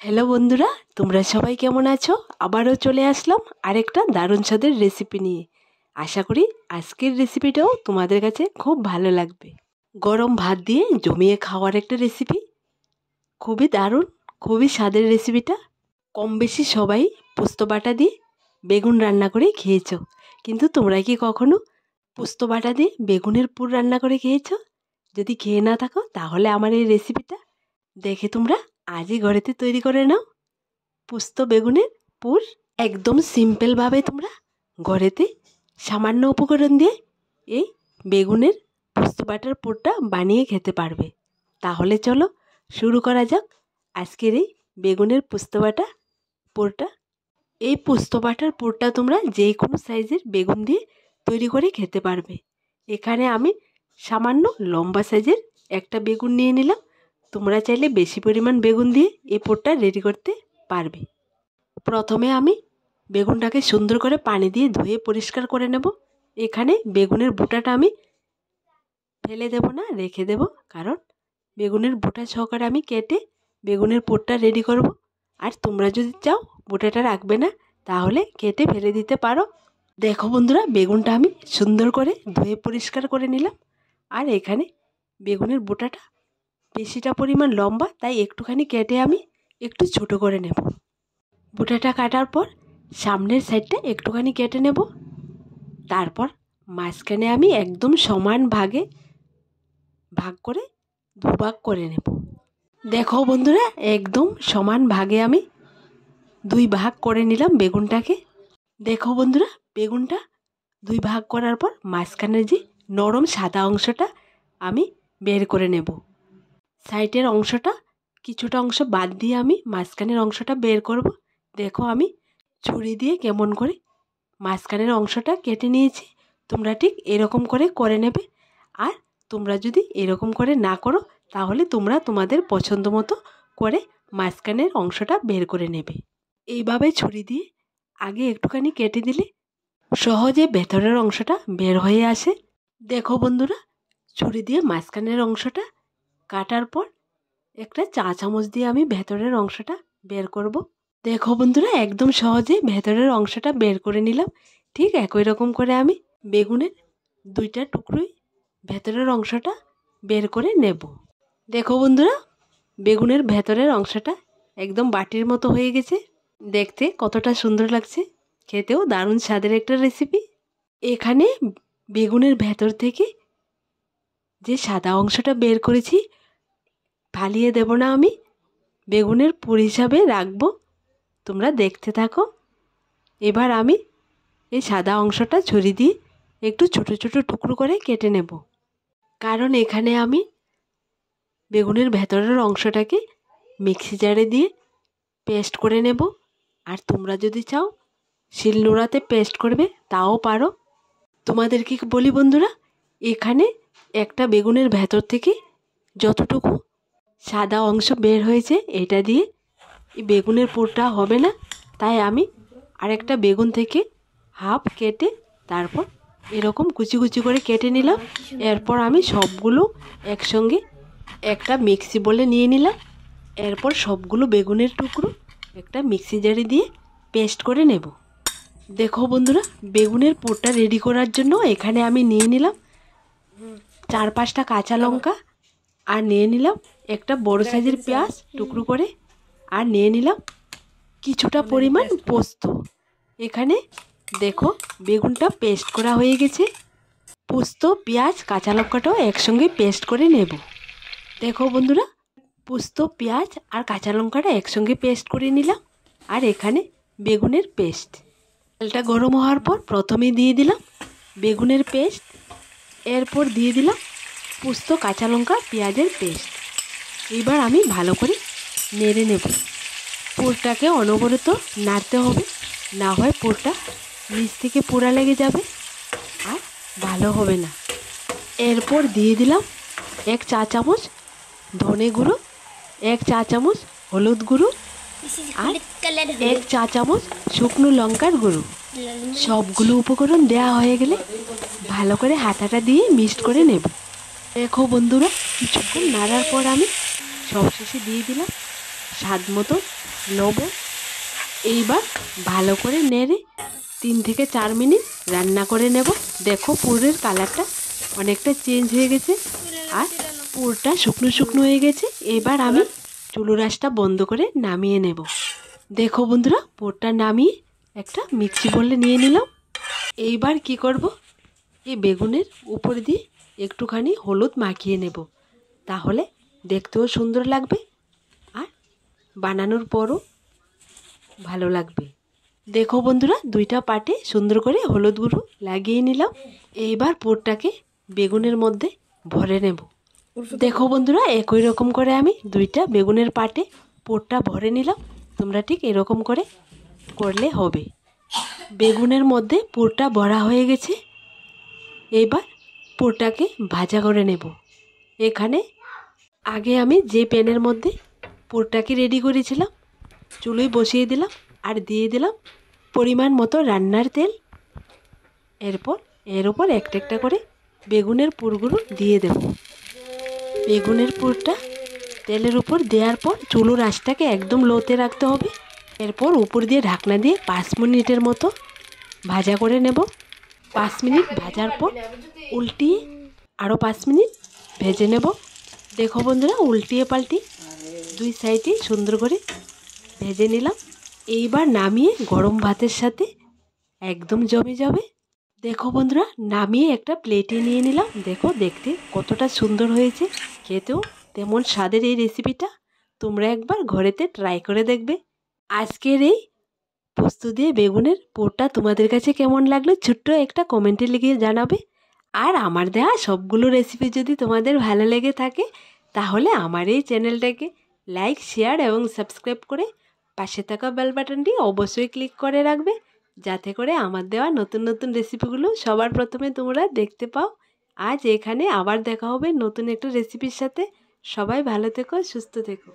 Hello বন্ধুরা, তোমরা সবাই কেমন আছো? আবারও চলে আসলাম আরেকটা দারুণ স্বাদের রেসিপি নিয়ে। আশা করি আজকের রেসিপিটাও তোমাদের কাছে খুব ভালো লাগবে। গরম ভাত দিয়ে জমিয়ে খাওয়ার একটা রেসিপি, খুবই দারুণ, খুবই স্বাদের রেসিপিটা। কম বেশি সবাই পোস্ত বাটা দিয়ে বেগুন রান্না করে খেয়েছো, কিন্তু তোমরা কি কখনো পোস্ত বাটা দিয়ে বেগুনের পুর রান্না করে খেয়েছো? যদি খেয়ে না থাকো তাহলে আমার এই রেসিপিটা দেখে তোমরা আজই ঘরেতে তৈরি করে নাও। পোস্ত বেগুনের পুর একদম সিম্পলভাবে তোমরা ঘরেতে সামান্য উপকরণ দিয়ে এই বেগুনের পোস্ত বাটার পুরটা বানিয়ে খেতে পারবে। তাহলে চলো শুরু করা যাক আজকের এই বেগুনের পোস্ত বাটা পুরটা। এই পোস্ত বাটার পুরটা তোমরা যে কোনো সাইজের বেগুন দিয়ে তৈরি করে খেতে পারবে। এখানে আমি সামান্য লম্বা সাইজের একটা বেগুন নিয়ে নিলাম। তোমরা চাইলে বেশি পরিমাণ বেগুন দিয়ে এই পুরটা রেডি করতে পারবে। প্রথমে আমি বেগুনটাকে সুন্দর করে পানি দিয়ে ধুয়ে পরিষ্কার করে নেব। এখানে বেগুনের বোঁটাটা আমি ফেলে দেব না, রেখে দেব, কারণ বেগুনের বোঁটা সহকারে আমি কেটে বেগুনের পুরটা রেডি করব। আর তোমরা যদি চাও বোঁটাটা রাখবে না, তাহলে কেটে ফেলে দিতে পারো। দেখো বন্ধুরা, বেগুনটা আমি সুন্দর করে ধুয়ে পরিষ্কার করে নিলাম। আর এখানে বেগুনের বোঁটাটা বেশিটা পরিমাণ লম্বা, তাই একটুখানি কেটে আমি একটু ছোট করে নেব। বোঁটাটা কাটার পর সামনের সাইডটা একটুখানি কেটে নেব। তারপর মাঝখানে আমি একদম সমান ভাগে ভাগ করে দুভাগ করে নেব। দেখো বন্ধুরা, একদম সমান ভাগে আমি দুই ভাগ করে নিলাম বেগুনটাকে। দেখো বন্ধুরা, বেগুনটা দুই ভাগ করার পর মাঝখানের যে নরম সাদা অংশটা আমি বের করে নেব। সাইডের অংশটা কিছুটা অংশ বাদ দিয়ে আমি মাঝখানের অংশটা বের করব। দেখো আমি ছুরি দিয়ে কেমন করে মাঝখানের অংশটা কেটে নিয়েছি। তোমরা ঠিক এরকম করে নেবে। আর তোমরা যদি এরকম করে না করো, তাহলে তোমরা তোমাদের পছন্দ মতো করে মাঝখানের অংশটা বের করে নেবে। এইভাবে ছুরি দিয়ে আগে একটুখানি কেটে দিলে সহজে ভেতরের অংশটা বের হয়ে আসে। দেখো বন্ধুরা, ছুরি দিয়ে মাঝখানের অংশটা কাটার পর একটা চা চামচ দিয়ে আমি ভেতরের অংশটা বের করব। দেখো বন্ধুরা, একদম সহজে ভেতরের অংশটা বের করে নিলাম। ঠিক একই রকম করে আমি বেগুনের দুইটা টুকরোই ভেতরের অংশটা বের করে নেব। দেখো বন্ধুরা, বেগুনের ভেতরের অংশটা একদম বাটির মতো হয়ে গেছে। দেখতে কতটা সুন্দর লাগছে, খেতেও দারুণ স্বাদের একটা রেসিপি। এখানে বেগুনের ভেতর থেকে যে সাদা অংশটা বের করেছি ফালিয়ে দেব না, আমি বেগুনের পুর হিসাবে রাখবো। তোমরা দেখতে থাকো। এবার আমি এই সাদা অংশটা ছুরি দিয়ে একটু ছোট ছোট টুকরো করে কেটে নেব, কারণ এখানে আমি বেগুনের ভেতরের অংশটাকে মিক্সি জারে দিয়ে পেস্ট করে নেব। আর তোমরা যদি চাও শিলনোড়াতে পেস্ট করবে তাও পারো। তোমাদেরকে বলি বন্ধুরা, এখানে একটা বেগুনের ভেতর থেকে যতটুকু সাদা অংশ বের হয়েছে এটা দিয়ে এই বেগুনের পুরটা হবে না, তাই আমি আরেকটা বেগুন থেকে হাফ কেটে তারপর এরকম কুচি কুচি করে কেটে নিলাম। এরপর আমি সবগুলো একসঙ্গে একটা মিক্সি বলে নিয়ে নিলাম। এরপর সবগুলো বেগুনের টুকরো একটা মিক্সি জারে দিয়ে পেস্ট করে নেব। দেখো বন্ধুরা, বেগুনের পুরটা রেডি করার জন্য এখানে আমি নিয়ে নিলাম 4-5টা কাঁচা লঙ্কা, আর নিয়ে নিলাম একটা বড় সাইজের পেঁয়াজ টুকরো করে, আর নিয়ে নিলাম কিছুটা পরিমাণ পোস্ত। এখানে দেখো বেগুনটা পেস্ট করা হয়ে গেছে। পোস্ত, পেঁয়াজ, কাঁচা লঙ্কাটাও একসঙ্গে পেস্ট করে নেব। দেখো বন্ধুরা, পোস্ত, পেঁয়াজ আর কাঁচা লঙ্কাটা একসঙ্গে পেস্ট করে নিলাম। আর এখানে বেগুনের পেস্ট। তেলটা গরম হওয়ার পর প্রথমে দিয়ে দিলাম বেগুনের পেস্ট, এরপর দিয়ে দিলাম পোস্ত, কাঁচা লঙ্কা, পেঁয়াজের পেস্ট। এবার আমি ভালো করে নেড়ে নেব। পুরটাকে অনবরত নাড়তে হবে, না হয় পুরটা নিচ থেকে পোড়া লেগে যাবে আর ভালো হবে না। এরপর দিয়ে দিলাম 1 চা চামচ ধনে গুঁড়ো, 1 চা চামচ হলুদ গুঁড়ো আর 1 চা চামচ শুকনো লঙ্কার গুঁড়ো। সবগুলো উপকরণ দেওয়া হয়ে গেলে ভালো করে হাতাটা দিয়ে মিক্সড করে নেব। দেখো বন্ধুরা, কিছুক্ষণ নাড়ার পর আমি সবশেষে দিয়ে দিলাম স্বাদ মতো লবণ। এইবার ভালো করে নেড়ে 3 থেকে 4 মিনিট রান্না করে নেব। দেখো পুরের কালারটা অনেকটা চেঞ্জ হয়ে গেছে আর পুরটা শুকনো শুকনো হয়ে গেছে। এবার আমি চুলোর আঁচটা বন্ধ করে নামিয়ে নেব। দেখো বন্ধুরা, পুরটা নামিয়ে একটা মিক্সি বোলে নিয়ে নিলাম। এইবার কি করব, এই বেগুনের উপর দিয়ে একটুখানি হলুদ মাখিয়ে নেব, তাহলে দেখতেও সুন্দর লাগবে আর বানানোর পরও ভালো লাগবে। দেখো বন্ধুরা, 2টা পাটে সুন্দর করে হলুদ গুঁড়ো লাগিয়ে নিলাম। এইবার পুরটাকে বেগুনের মধ্যে ভরে নেব। দেখো বন্ধুরা, একই রকম করে আমি 2টা বেগুনের পাটে পুরটা ভরে নিলাম। তোমরা ঠিক এরকম করে করলে হবে। বেগুনের মধ্যে পুরটা ভরা হয়ে গেছে। এবার পুরটাকে ভাজা করে নেব। এখানে আগে আমি যে প্যানের মধ্যে পুরটাকে রেডি করেছিলাম চুলোয় বসিয়ে দিলাম আর দিয়ে দিলাম পরিমাণ মতো রান্নার তেল। এরপর এর উপর একটা একটা করে বেগুনের পুরগুলো দিয়ে দেব। বেগুনের পুরটা তেলের উপর দেওয়ার পর চুলোর আঁচটাকে একদম লোতে রাখতে হবে। এরপর উপর দিয়ে ঢাকনা দিয়ে 5 মিনিটের মতো ভাজা করে নেব। 5 মিনিট ভাজার পর উল্টিয়ে আরও 5 মিনিট ভেজে নেব। দেখো বন্ধুরা, উল্টিয়ে পাল্টিয়ে 2 সাইডে সুন্দর করে ভেজে নিলাম। এইবার নামিয়ে গরম ভাতের সাথে একদম জমে যাবে। দেখো বন্ধুরা, নামিয়ে একটা প্লেটে নিয়ে নিলাম। দেখো দেখতে কতটা সুন্দর হয়েছে, খেতেও তেমন স্বাদের এই রেসিপিটা তোমরা একবার ঘরেতে ট্রাই করে দেখবে। আজকের এই পোস্ত দিয়ে বেগুনের পুরটা তোমাদের কাছে কেমন লাগলো ছোট্ট একটা কমেন্টে লিখে জানাবে। আর আমার দেওয়া সবগুলো রেসিপি যদি তোমাদের ভালো লেগে থাকে তাহলে আমার এই চ্যানেলটাকে লাইক, শেয়ার এবং সাবস্ক্রাইব করে পাশে থাকা বেল বাটনটি অবশ্যই ক্লিক করে রাখবে, যাতে করে আমার দেওয়া নতুন নতুন রেসিপিগুলো সবার প্রথমে তোমরা দেখতে পাও। আজ এখানে আবার দেখা হবে নতুন একটা রেসিপির সাথে। সবাই ভালো থেকো, সুস্থ থেকো।